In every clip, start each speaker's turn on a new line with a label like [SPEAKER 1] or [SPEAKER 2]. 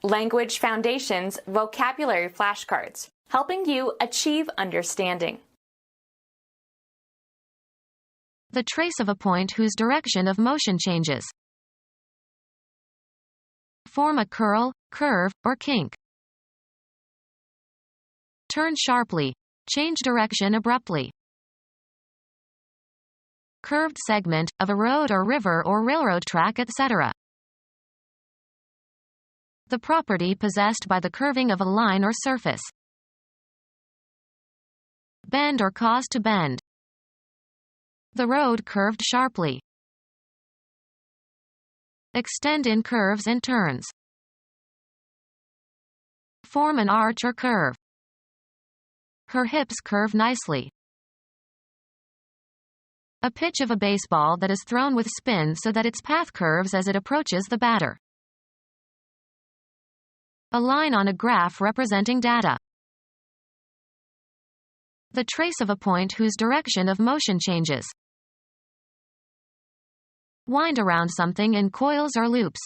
[SPEAKER 1] Language Foundations Vocabulary Flashcards, helping you achieve understanding.
[SPEAKER 2] The trace of a point whose direction of motion changes. Form a curl, curve, or kink. Turn sharply. Change direction abruptly. Curved segment, of a road or river or railroad track, etc. The property possessed by the curving of a line or surface. Bend or cause to bend. The road curved sharply. Extend in curves and turns. Form an arch or curve. Her hips curve nicely. A pitch of a baseball that is thrown with spin so that its path curves as it approaches the batter. A line on a graph representing data. The trace of a point whose direction of motion changes. Wind around something in coils or loops.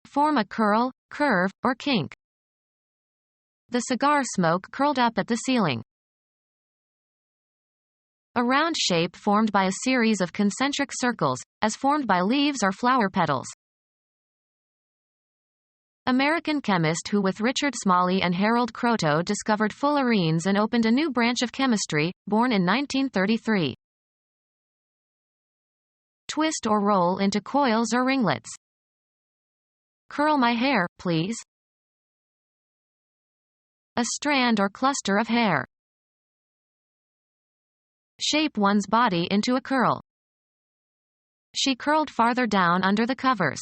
[SPEAKER 2] Form a curl, curve, or kink. The cigar smoke curled up at the ceiling. A round shape formed by a series of concentric circles, as formed by leaves or flower petals. American chemist who with Richard Smalley and Harold Kroto discovered fullerenes and opened a new branch of chemistry, born in 1933. Twist or roll into coils or ringlets. Curl my hair, please. A strand or cluster of hair. Shape one's body into a curl. She curled farther down under the covers.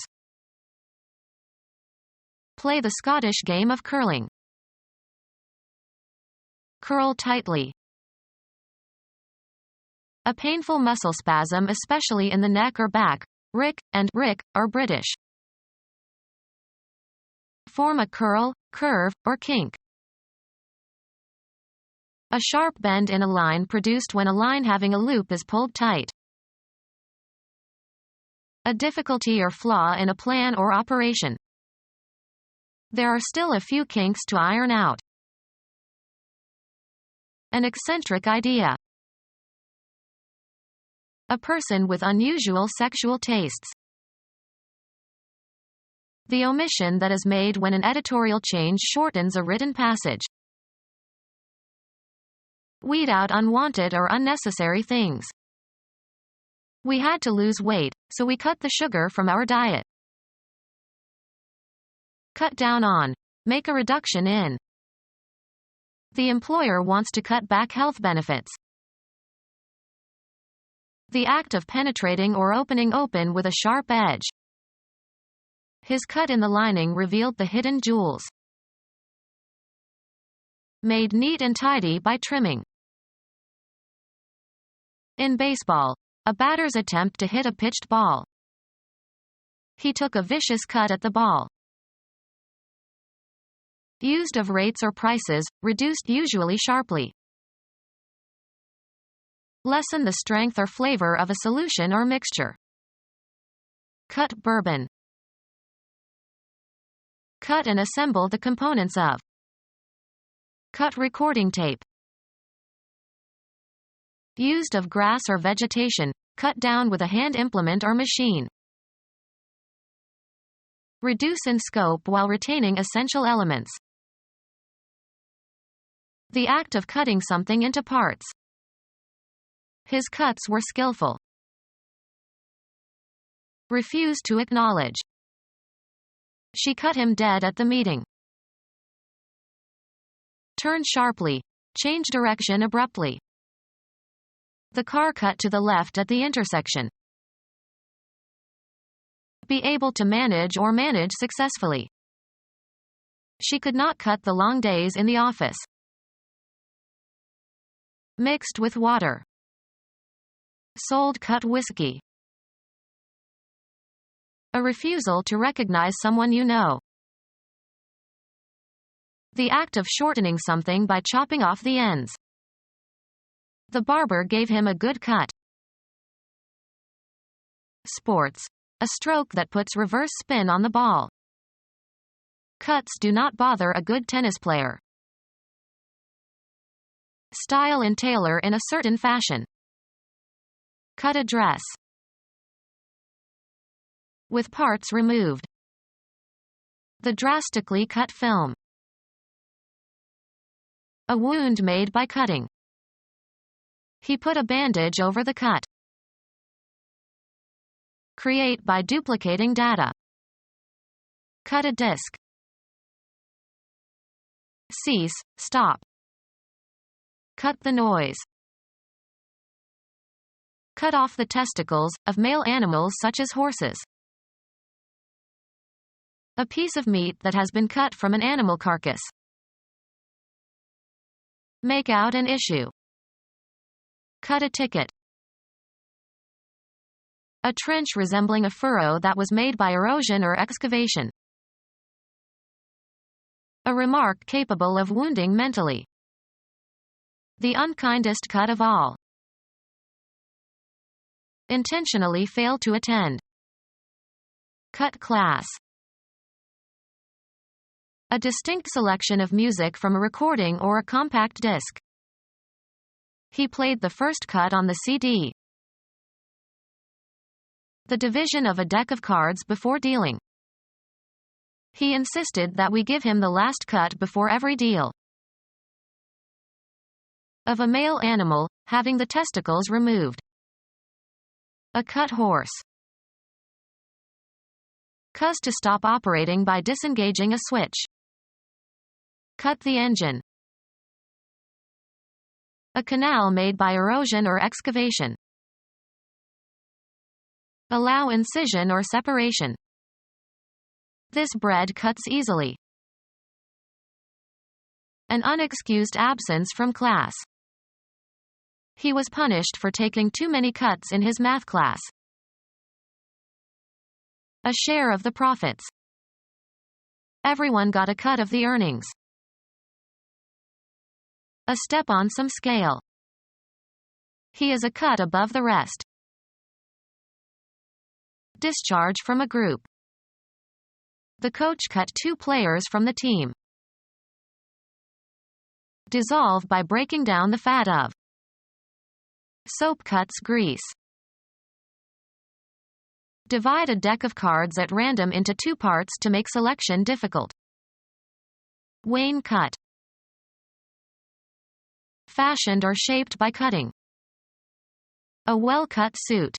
[SPEAKER 2] Play the Scottish game of curling. Curl tightly. A painful muscle spasm, especially in the neck or back. Rick and Rick are British. Form a curl, curve, or kink. A sharp bend in a line produced when a line having a loop is pulled tight. A difficulty or flaw in a plan or operation. There are still a few kinks to iron out. An eccentric idea. A person with unusual sexual tastes. The omission that is made when an editorial change shortens a written passage. Weed out unwanted or unnecessary things. We had to lose weight, so we cut the sugar from our diet. Cut down on. Make a reduction in. The employer wants to cut back health benefits. The act of penetrating or opening open with a sharp edge. His cut in the lining revealed the hidden jewels. Made neat and tidy by trimming. In baseball, a batter's attempt to hit a pitched ball. He took a vicious cut at the ball. Used of rates or prices, reduced usually sharply. Lessen the strength or flavor of a solution or mixture. Cut bourbon. Cut and assemble the components of. Cut recording tape. Used of grass or vegetation, cut down with a hand implement or machine. Reduce in scope while retaining essential elements. The act of cutting something into parts. His cuts were skillful. Refuse to acknowledge. She cut him dead at the meeting. Turn sharply. Change direction abruptly. The car cut to the left at the intersection. Be able to manage or manage successfully. She could not cut the long days in the office. Mixed with water. Sold cut whiskey. A refusal to recognize someone you know. The act of shortening something by chopping off the ends. The barber gave him a good cut. Sports. a stroke that puts reverse spin on the ball. Cuts do not bother a good tennis player. Style and tailor in a certain fashion. Cut a dress with parts removed. The drastically cut film. A wound made by cutting. He put a bandage over the cut. Create by duplicating data. Cut a disc. Cease, stop. Cut the noise. Cut off the testicles of male animals such as horses. A piece of meat that has been cut from an animal carcass. Make out an issue. Cut a ticket. A trench resembling a furrow that was made by erosion or excavation. A remark capable of wounding mentally. The unkindest cut of all. Intentionally fail to attend. Cut class. A distinct selection of music from a recording or a compact disc. He played the first cut on the CD. The division of a deck of cards before dealing. He insisted that we give him the last cut before every deal. Of a male animal, having the testicles removed. A cut horse. Cuss to stop operating by disengaging a switch. Cut the engine. A canal made by erosion or excavation. Allow incision or separation. This bread cuts easily. An unexcused absence from class. He was punished for taking too many cuts in his math class. A share of the profits. Everyone got a cut of the earnings. A step on some scale. He is a cut above the rest. Discharge from a group. The coach cut 2 players from the team. Dissolve by breaking down the fat of. Soap cuts grease. Divide a deck of cards at random into 2 parts to make selection difficult. Wayne cut. Fashioned or shaped by cutting. A well-cut suit.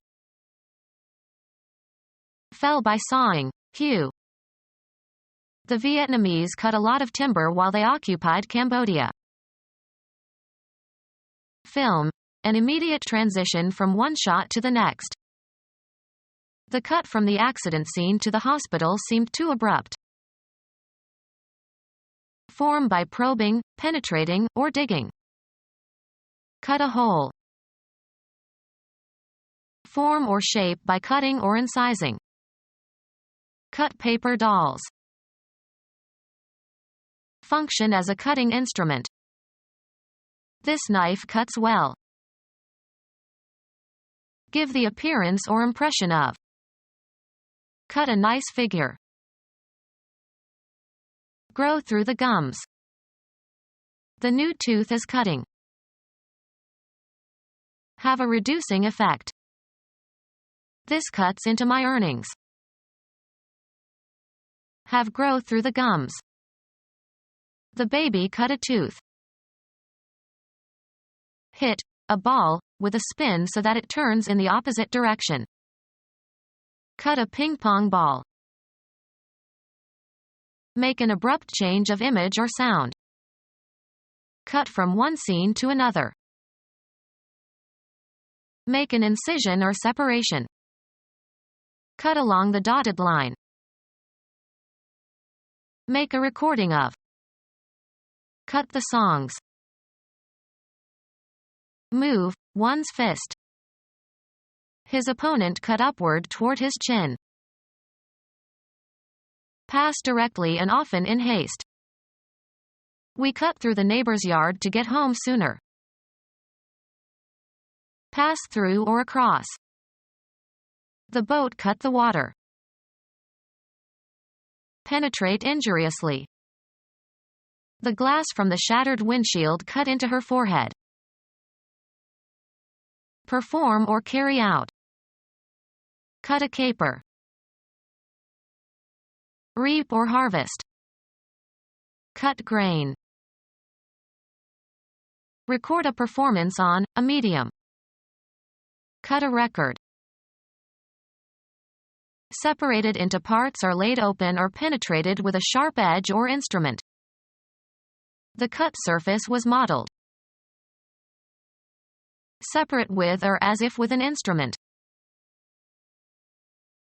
[SPEAKER 2] Fell by sawing, hew. The Vietnamese cut a lot of timber while they occupied Cambodia. Film. An immediate transition from one shot to the next. The cut from the accident scene to the hospital seemed too abrupt. Form by probing, penetrating, or digging. Cut a hole. Form or shape by cutting or incising. Cut paper dolls. Function as a cutting instrument. This knife cuts well. Give the appearance or impression of. Cut a nice figure. Grow through the gums. The new tooth is cutting. Have a reducing effect. This cuts into my earnings. Have growth through the gums. The baby cut a tooth. Hit a ball with a spin so that it turns in the opposite direction. Cut a ping pong ball. Make an abrupt change of image or sound. Cut from one scene to another. Make an incision or separation. Cut along the dotted line. Make a recording of. Cut the songs. Move one's fist. His opponent cut upward toward his chin. Pass directly and often in haste. We cut through the neighbor's yard to get home sooner. Pass through or across. The boat cut the water. penetrate injuriously. The glass from the shattered windshield cut into her forehead. Perform or carry out. Cut a caper. Reap or harvest. Cut grain. Record a performance on a medium. Cut a record. Separated into parts or laid open or penetrated with a sharp edge or instrument. The cut surface was modeled. Separate with or as if with an instrument.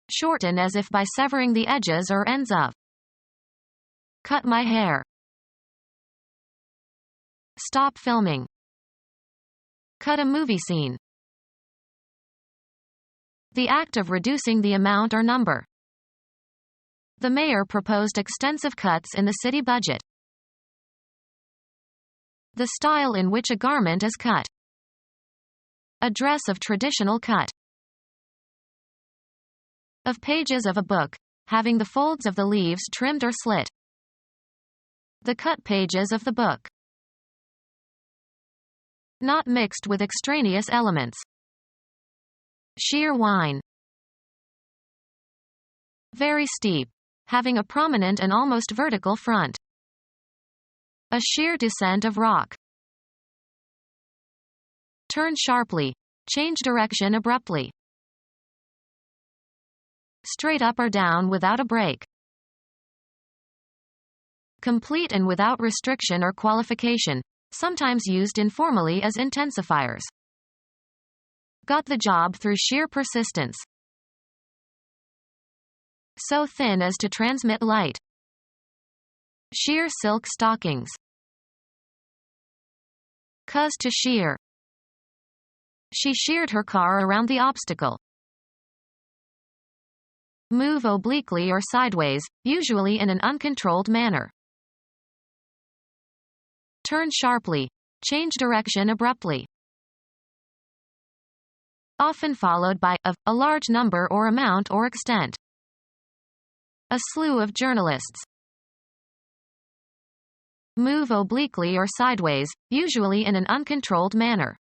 [SPEAKER 2] Shorten as if by severing the edges or ends of. Cut my hair. Stop filming. Cut a movie scene. The act of reducing the amount or number. The mayor proposed extensive cuts in the city budget. The style in which a garment is cut. A dress of traditional cut. Of pages of a book, having the folds of the leaves trimmed or slit. The cut pages of the book. Not mixed with extraneous elements. Sheer wine. Very steep, having a prominent and almost vertical front. A sheer descent of rock. Turn sharply, change direction abruptly. Straight up or down without a break. Complete and without restriction or qualification, sometimes used informally as intensifiers. Got the job through sheer persistence. So thin as to transmit light. Sheer silk stockings. Cuz to sheer. She sheared her car around the obstacle. Move obliquely or sideways, usually in an uncontrolled manner. Turn sharply, change direction abruptly. Often followed by of a large number or amount or extent. A slew of journalists. Move obliquely or sideways, usually in an uncontrolled manner.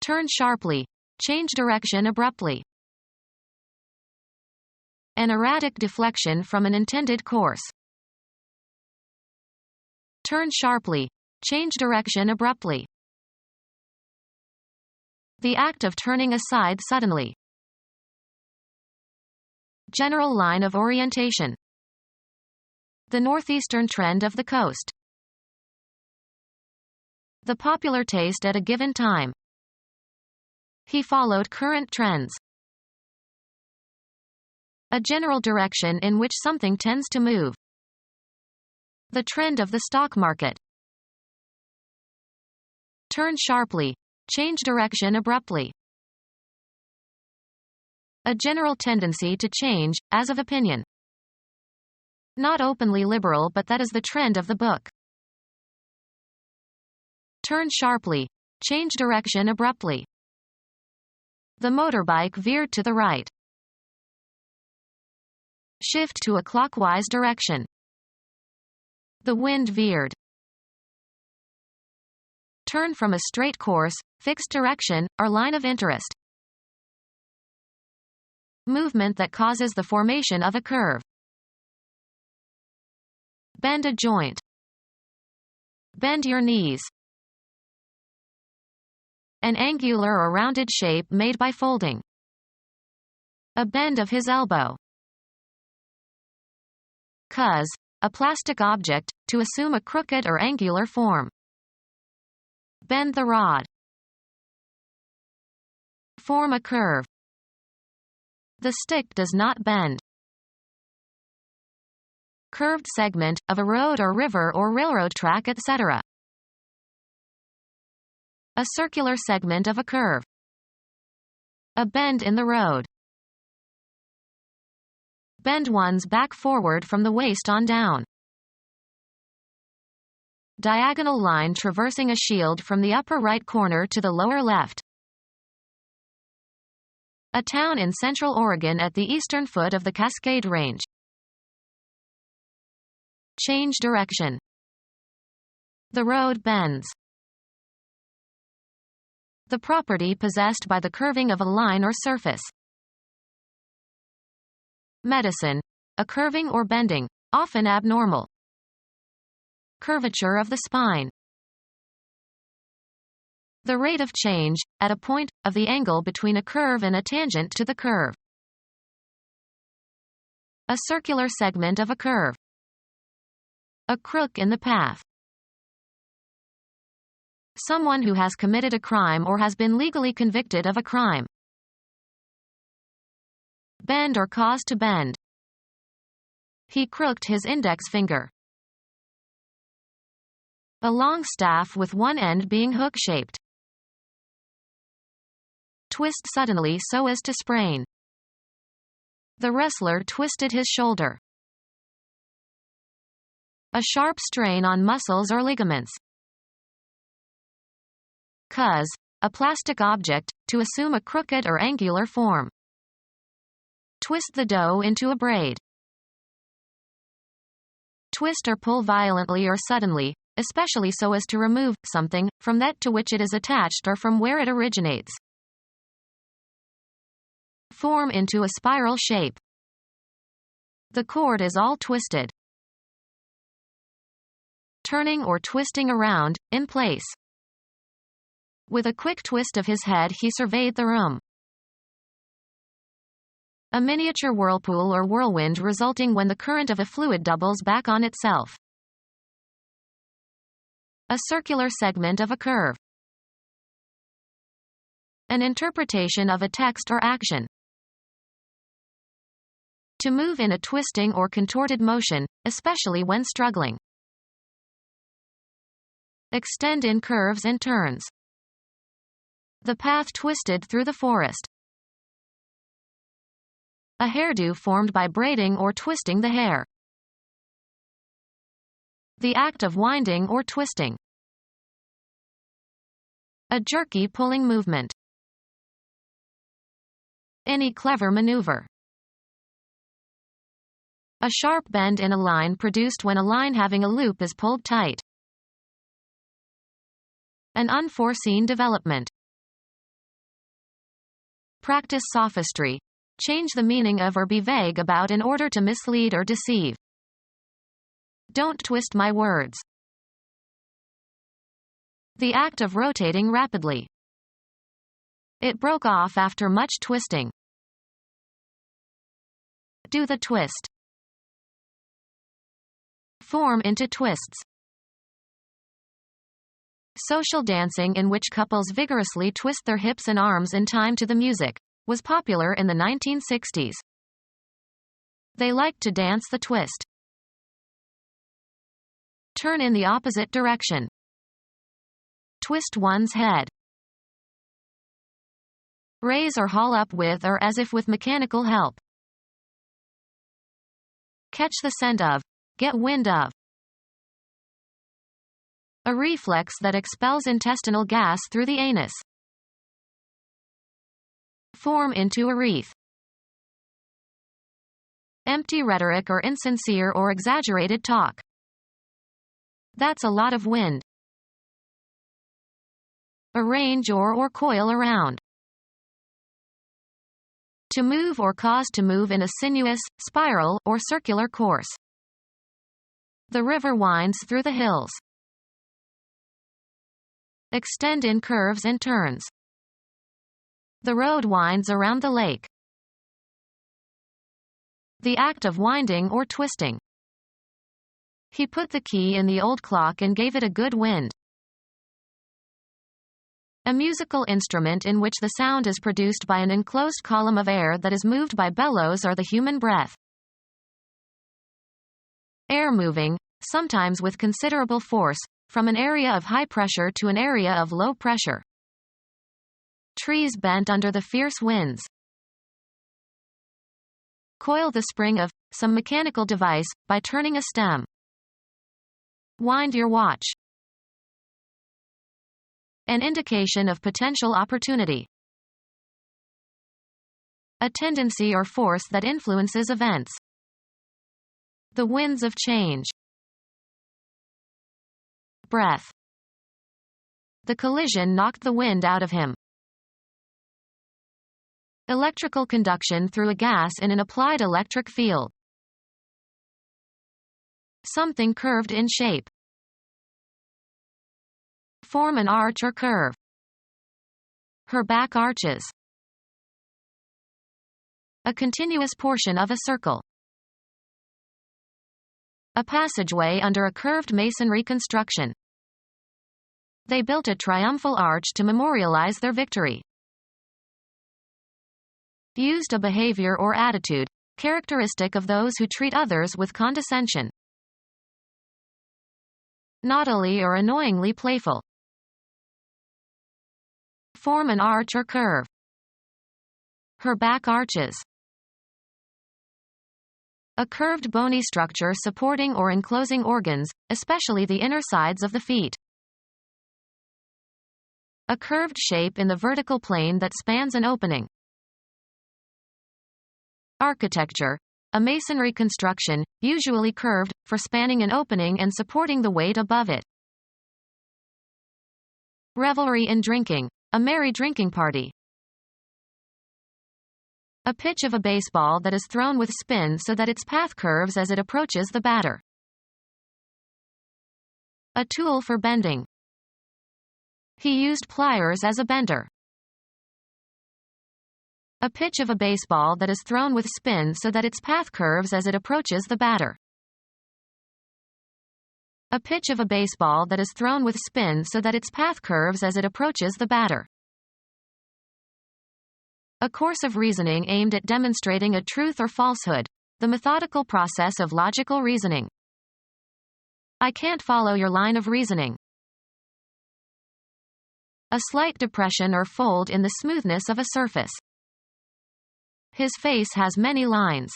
[SPEAKER 2] Turn sharply, change direction abruptly. An erratic deflection from an intended course. Turn sharply, change direction abruptly. The act of turning aside suddenly. General line of orientation. The northeastern trend of the coast. The popular taste at a given time. He followed current trends. A general direction in which something tends to move. The trend of the stock market. Turn sharply, change direction abruptly. A general tendency to change, as of opinion. Not openly liberal, but that is the trend of the book. Turn sharply, change direction abruptly. The motorbike veered to the right. Shift to a clockwise direction. The wind veered. Turn from a straight course, fixed direction, or line of interest. Movement that causes the formation of a curve. Bend a joint. Bend your knees. An angular or rounded shape made by folding. A bend of his elbow. Cuz, a plastic object, to assume a crooked or angular form. Bend the rod. Form a curve. The stick does not bend. Curved segment, of a road or river or railroad track, etc. A circular segment of a curve. A bend in the road. Bend one's back forward from the waist on down. Diagonal line traversing a shield from the upper right corner to the lower left. A town in central Oregon at the eastern foot of the Cascade Range. Change direction. The road bends. The property possessed by the curving of a line or surface. Medicine. A curving or bending, often abnormal. Curvature of the spine. The rate of change, at a point, of the angle between a curve and a tangent to the curve. A circular segment of a curve. A crook in the path. Someone who has committed a crime or has been legally convicted of a crime. Bend or cause to bend. He crooked his index finger. A long staff with one end being hook-shaped. Twist suddenly so as to sprain. The wrestler twisted his shoulder. A sharp strain on muscles or ligaments. Cause, a plastic object, to assume a crooked or angular form. Twist the dough into a braid. Twist or pull violently or suddenly, especially so as to remove something from that to which it is attached or from where it originates. Form into a spiral shape. The cord is all twisted. Turning or twisting around, in place. With a quick twist of his head he surveyed the room. A miniature whirlpool or whirlwind resulting when the current of a fluid doubles back on itself. A circular segment of a curve. An interpretation of a text or action. To move in a twisting or contorted motion, especially when struggling. Extend in curves and turns. The path twisted through the forest. A hairdo formed by braiding or twisting the hair. The act of winding or twisting. A jerky pulling movement. Any clever maneuver. A sharp bend in a line produced when a line having a loop is pulled tight. An unforeseen development. Practice sophistry. Change the meaning of or be vague about in order to mislead or deceive. Don't twist my words. The act of rotating rapidly. It broke off after much twisting. Do the twist. Form into twists. Social dancing in which couples vigorously twist their hips and arms in time to the music was popular in the 1960s. They liked to dance the twist. Turn in the opposite direction. Twist one's head. Raise or haul up with or as if with mechanical help. Catch the scent of. Get wind of. A reflex that expels intestinal gas through the anus. Form into a wreath. Empty rhetoric or insincere or exaggerated talk. That's a lot of wind. Arrange or coil around. To move or cause to move in a sinuous, spiral, or circular course. The river winds through the hills. Extend in curves and turns. The road winds around the lake. The act of winding or twisting. He put the key in the old clock and gave it a good wind. A musical instrument in which the sound is produced by an enclosed column of air that is moved by bellows or the human breath. Air moving, sometimes with considerable force, from an area of high pressure to an area of low pressure. Trees bent under the fierce winds. Coil the spring of some mechanical device by turning a stem. Wind your watch. An indication of potential opportunity. A tendency or force that influences events. The winds of change. Breath. The collision knocked the wind out of him. Electrical conduction through a gas in an applied electric field. Something curved in shape. Form an arch or curve. Her back arches. A continuous portion of a circle. A passageway under a curved masonry construction. They built a triumphal arch to memorialize their victory. Used a behavior or attitude, characteristic of those who treat others with condescension. Naughtily or annoyingly playful. Form an arch or curve. Her back arches. A curved bony structure supporting or enclosing organs, especially the inner sides of the feet. A curved shape in the vertical plane that spans an opening. Architecture. A masonry construction, usually curved, for spanning an opening and supporting the weight above it. Revelry in drinking. A merry drinking party. A pitch of a baseball that is thrown with spin so that its path curves as it approaches the batter. A tool for bending. He used pliers as a bender. A pitch of a baseball that is thrown with spin so that its path curves as it approaches the batter. A pitch of a baseball that is thrown with spin so that its path curves as it approaches the batter. A course of reasoning aimed at demonstrating a truth or falsehood. The methodical process of logical reasoning. I can't follow your line of reasoning. A slight depression or fold in the smoothness of a surface. His face has many lines.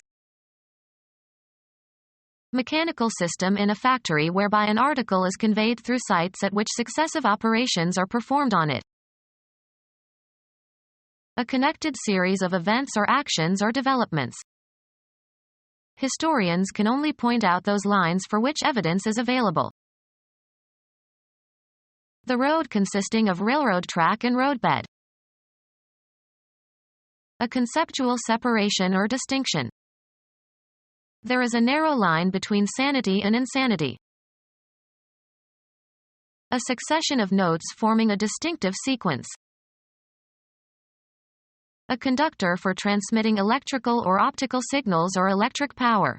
[SPEAKER 2] Mechanical system in a factory whereby an article is conveyed through sites at which successive operations are performed on it. A connected series of events or actions or developments. Historians can only point out those lines for which evidence is available. The road consisting of railroad track and roadbed. A conceptual separation or distinction. There is a narrow line between sanity and insanity. A succession of notes forming a distinctive sequence. A conductor for transmitting electrical or optical signals or electric power.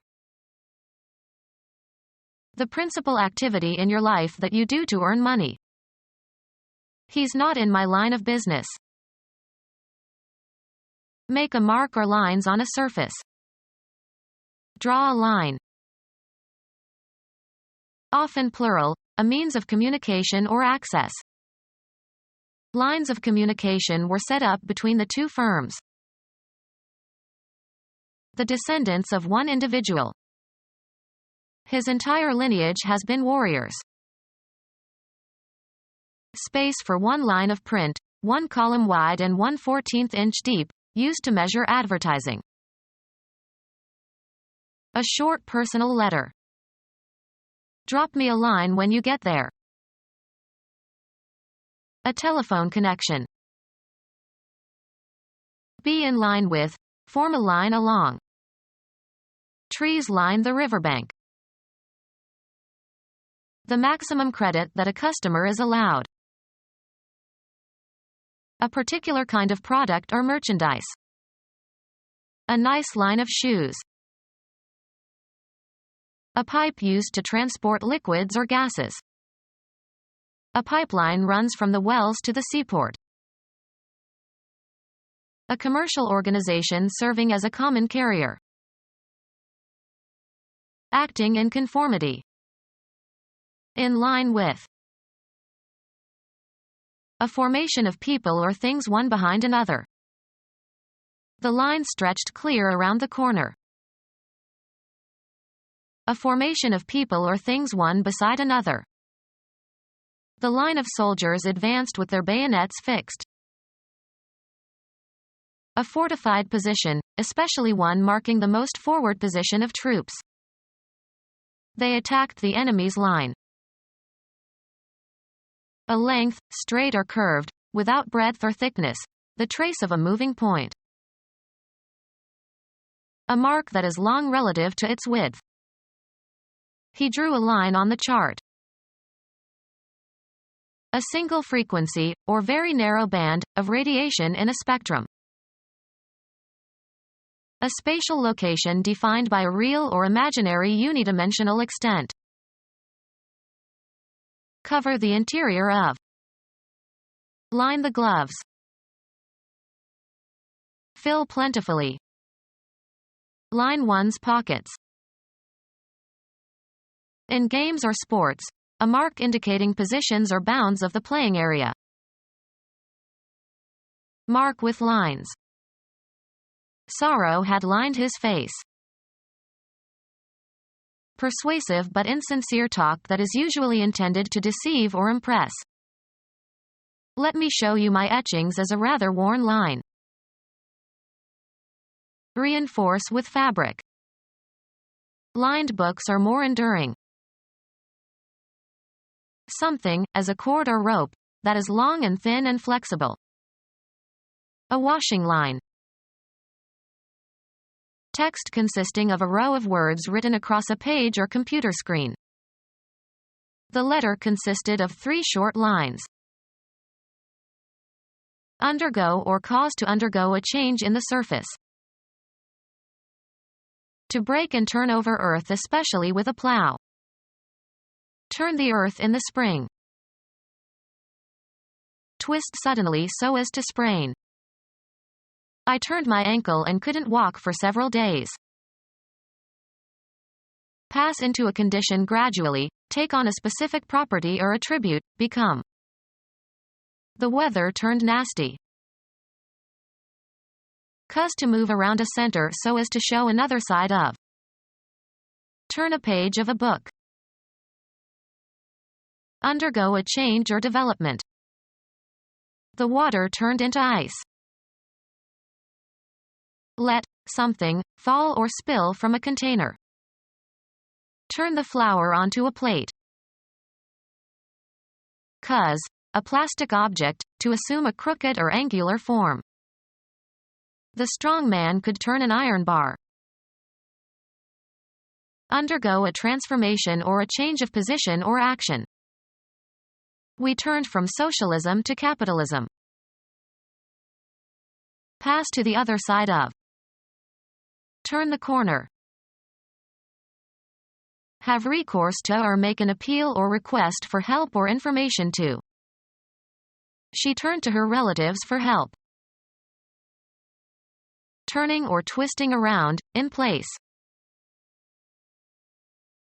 [SPEAKER 2] The principal activity in your life that you do to earn money. He's not in my line of business. Make a mark or lines on a surface. Draw a line. Often plural, a means of communication or access. Lines of communication were set up between the two firms. The descendants of one individual. His entire lineage has been warriors. Space for one line of print, 1 column wide and 1/14 inch deep, used to measure advertising. A short personal letter. Drop me a line when you get there. A telephone connection. Be in line with, form a line along. Trees line the riverbank. The maximum credit that a customer is allowed. A particular kind of product or merchandise. A nice line of shoes. A pipe used to transport liquids or gases. A pipeline runs from the wells to the seaport. A commercial organization serving as a common carrier. Acting in conformity. In line with. A formation of people or things one behind another. The line stretched clear around the corner. A formation of people or things one beside another. The line of soldiers advanced with their bayonets fixed. A fortified position, especially one marking the most forward position of troops. They attacked the enemy's line. A length, straight or curved, without breadth or thickness, the trace of a moving point. A mark that is long relative to its width. He drew a line on the chart. A single frequency, or very narrow band, of radiation in a spectrum. A spatial location defined by a real or imaginary unidimensional extent. Cover the interior of. Line the gloves. Fill plentifully. Line one's pockets. In games or sports, a mark indicating positions or bounds of the playing area. Mark with lines. Sorrow had lined his face. Persuasive but insincere talk that is usually intended to deceive or impress. Let me show you my etchings as a rather worn line. Reinforce with fabric. Lined books are more enduring. Something, as a cord or rope, that is long and thin and flexible. A washing line. Text consisting of a row of words written across a page or computer screen. The letter consisted of 3 short lines. Undergo or cause to undergo a change in the surface. To break and turn over earth, especially with a plow. Turn the earth in the spring. Twist suddenly so as to sprain. I turned my ankle and couldn't walk for several days. Pass into a condition gradually, take on a specific property or attribute, become. The weather turned nasty. Cause to move around a center so as to show another side of. Turn a page of a book. Undergo a change or development. The water turned into ice. Let something fall or spill from a container. Turn the flour onto a plate. Cause a plastic object, to assume a crooked or angular form. The strong man could turn an iron bar. Undergo a transformation or a change of position or action. We turned from socialism to capitalism. Pass to the other side of. Turn the corner. Have recourse to or make an appeal or request for help or information to. She turned to her relatives for help. Turning or twisting around, in place.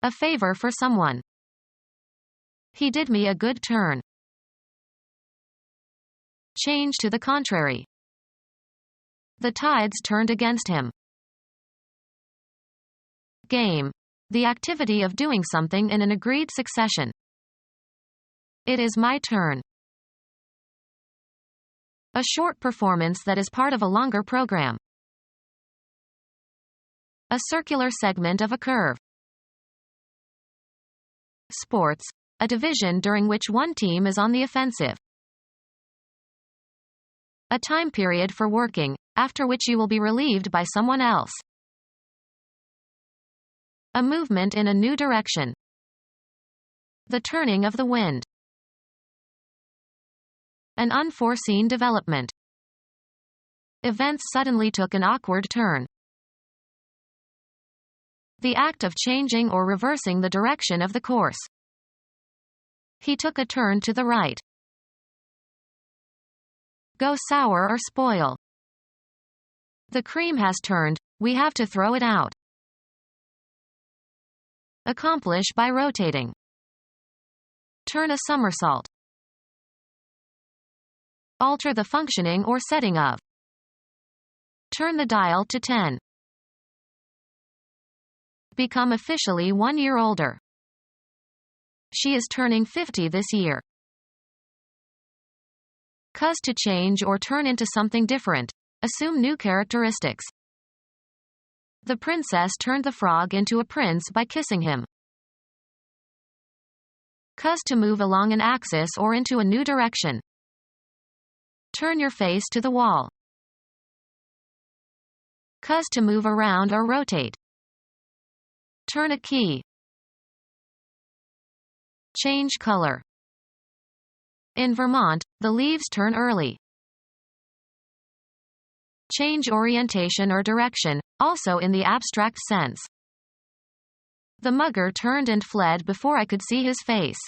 [SPEAKER 2] A favor for someone. He did me a good turn. Change to the contrary. The tides turned against him. Game. The activity of doing something in an agreed succession. It is my turn. A short performance that is part of a longer program. A circular segment of a curve. Sports. A division during which one team is on the offensive. A time period for working, after which you will be relieved by someone else. A movement in a new direction. The turning of the wind. An unforeseen development. Events suddenly took an awkward turn. The act of changing or reversing the direction of the course. He took a turn to the right. Go sour or spoil. The cream has turned, we have to throw it out. Accomplish by rotating. Turn a somersault. Alter the functioning or setting of. Turn the dial to 10. Become officially 1 year older. She is turning 50 this year. Cause to change or turn into something different, assume new characteristics. The princess turned the frog into a prince by kissing him. Cause to move along an axis or into a new direction. Turn your face to the wall. Cause to move around or rotate. Turn a key. Change color. In Vermont, the leaves turn early. Change orientation or direction, also in the abstract sense. The mugger turned and fled before I could see his face.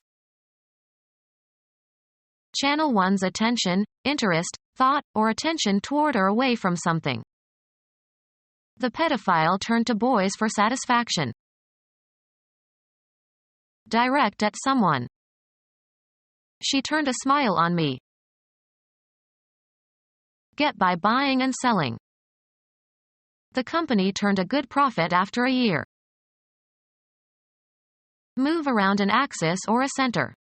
[SPEAKER 2] Channel one's attention, interest, thought, or attention toward or away from something. The pedophile turned to boys for satisfaction. Direct at someone. She turned a smile on me. Get by buying and selling. The company turned a good profit after a year. Move around an axis or a center.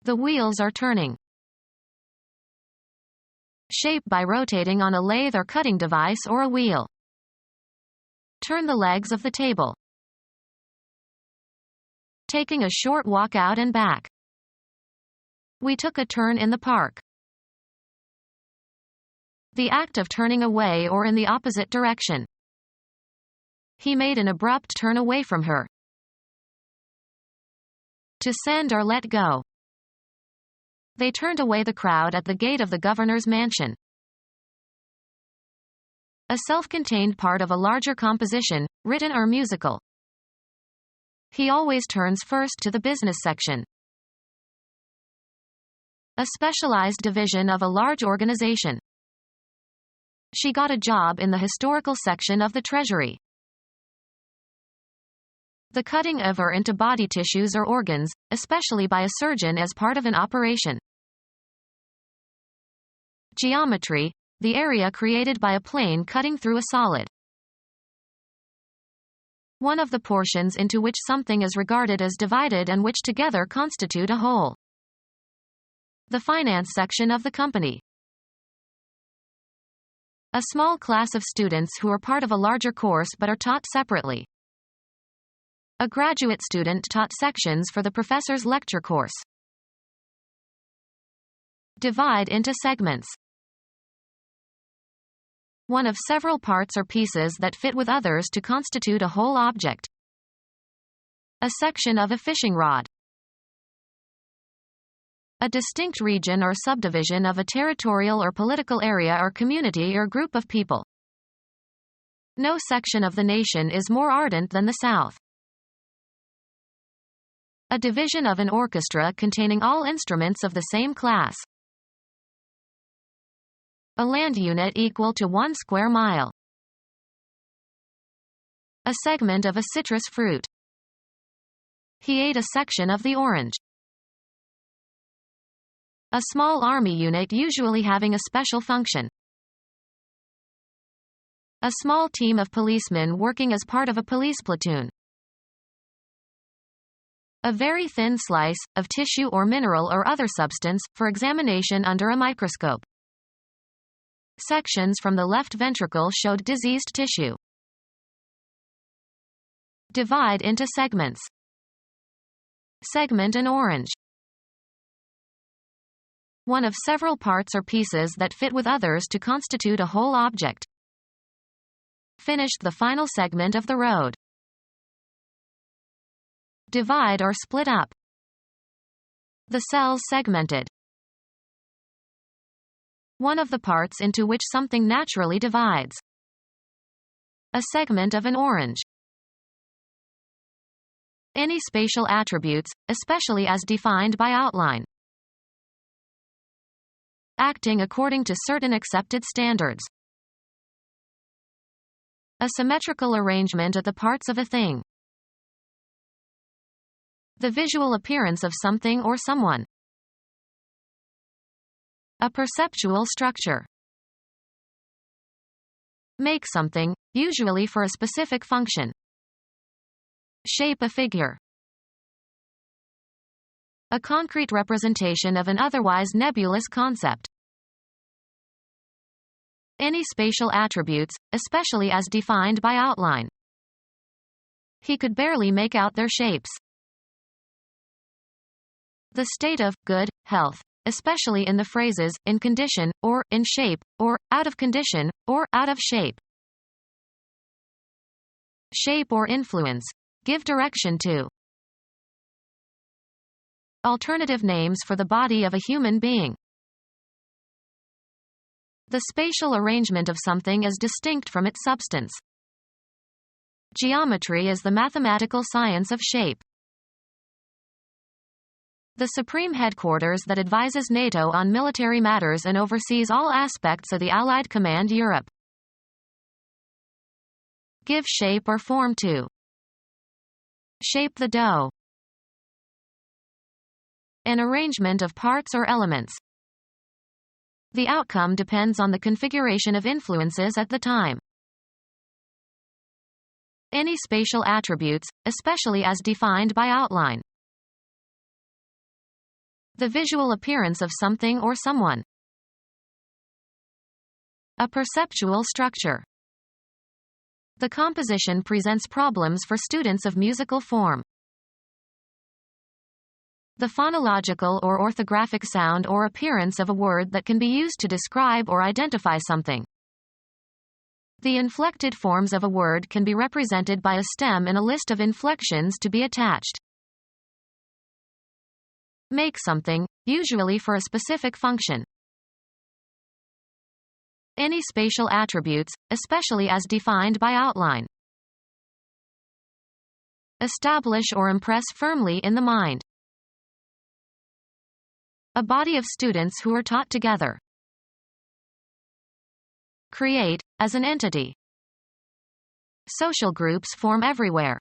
[SPEAKER 2] The wheels are turning. Shape by rotating on a lathe or cutting device or a wheel. Turn the legs of the table. Taking a short walk out and back. We took a turn in the park. The act of turning away or in the opposite direction. He made an abrupt turn away from her. To send or let go. They turned away the crowd at the gate of the governor's mansion. A self-contained part of a larger composition, written or musical. He always turns first to the business section. A specialized division of a large organization. She got a job in the historical section of the Treasury. The cutting of or into body tissues or organs, especially by a surgeon as part of an operation. Geometry, the area created by a plane cutting through a solid. One of the portions into which something is regarded as divided and which together constitute a whole. The finance section of the company. A small class of students who are part of a larger course but are taught separately. A graduate student taught sections for the professor's lecture course. Divide into segments. One of several parts or pieces that fit with others to constitute a whole object. A section of a fishing rod. A distinct region or subdivision of a territorial or political area or community or group of people. No section of the nation is more ardent than the South. A division of an orchestra containing all instruments of the same class. A land unit equal to 1 square mile. A segment of a citrus fruit. He ate a section of the orange. A small army unit usually having a special function. A small team of policemen working as part of a police platoon. A very thin slice, of tissue or mineral or other substance, for examination under a microscope. Sections from the left ventricle showed diseased tissue. Divide into segments. Segment an orange. One of several parts or pieces that fit with others to constitute a whole object. Finished the final segment of the road. Divide or split up. The cells segmented. One of the parts into which something naturally divides. A segment of an orange. Any spatial attributes, especially as defined by outline. Acting according to certain accepted standards. A symmetrical arrangement of the parts of a thing. The visual appearance of something or someone. A perceptual structure. Make something, usually for a specific function. Shape a figure. A concrete representation of an otherwise nebulous concept. Any spatial attributes, especially as defined by outline. He could barely make out their shapes. The state of good health, especially in the phrases in condition, or in shape, or out of condition, or out of shape. Shape or influence. Give direction to. Alternative names for the body of a human being. The spatial arrangement of something is distinct from its substance. Geometry is the mathematical science of shape. The supreme headquarters that advises NATO on military matters and oversees all aspects of the Allied Command Europe. Give shape or form to. Shape the dough. An arrangement of parts or elements. The outcome depends on the configuration of influences at the time. Any spatial attributes, especially as defined by outline. The visual appearance of something or someone. A perceptual structure. The composition presents problems for students of musical form. The phonological or orthographic sound or appearance of a word that can be used to describe or identify something. The inflected forms of a word can be represented by a stem in a list of inflections to be attached. Make something, usually for a specific function. Any spatial attributes, especially as defined by outline. Establish or impress firmly in the mind. A body of students who are taught together. Create, as an entity. Social groups form everywhere.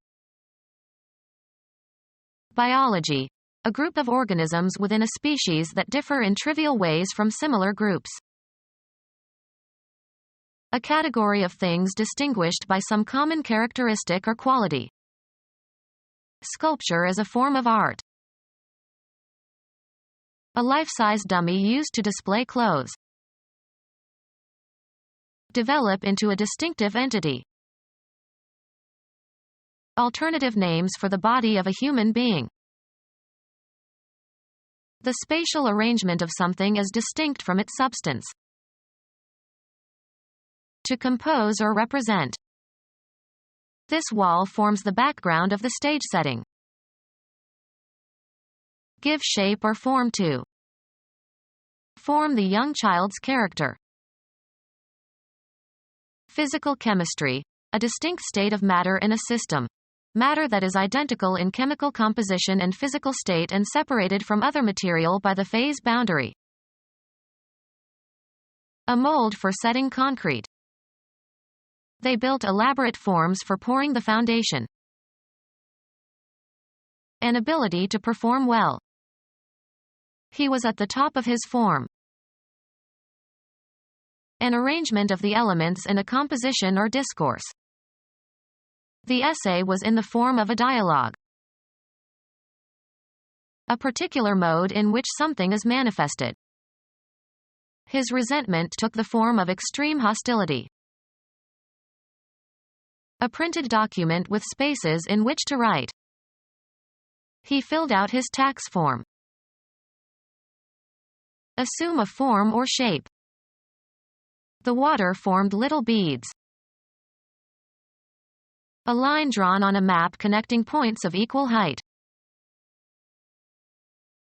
[SPEAKER 2] Biology. A group of organisms within a species that differ in trivial ways from similar groups. A category of things distinguished by some common characteristic or quality. Sculpture is a form of art. A life-size dummy used to display clothes. Develop into a distinctive entity. Alternative names for the body of a human being. The spatial arrangement of something is distinct from its substance. To compose or represent. This wall forms the background of the stage setting. Give shape or form to. Form the young child's character. Physical chemistry. A distinct state of matter in a system. Matter that is identical in chemical composition and physical state and separated from other material by the phase boundary. A mold for setting concrete. They built elaborate forms for pouring the foundation. An ability to perform well. He was at the top of his form. An arrangement of the elements in a composition or discourse. The essay was in the form of a dialogue. A particular mode in which something is manifested. His resentment took the form of extreme hostility. A printed document with spaces in which to write. He filled out his tax form. Assume a form or shape. The water formed little beads. A line drawn on a map connecting points of equal height.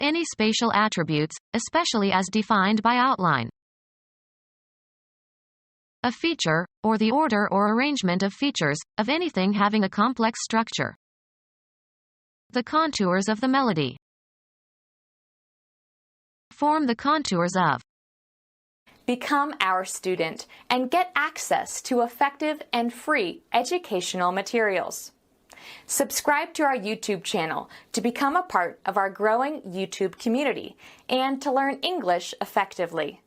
[SPEAKER 2] Any spatial attributes, especially as defined by outline. A feature, or the order or arrangement of features, of anything having a complex structure. The contours of the melody. Form the contours of.
[SPEAKER 1] Become our student and get access to effective and free educational materials. Subscribe to our YouTube channel to become a part of our growing YouTube community and to learn English effectively.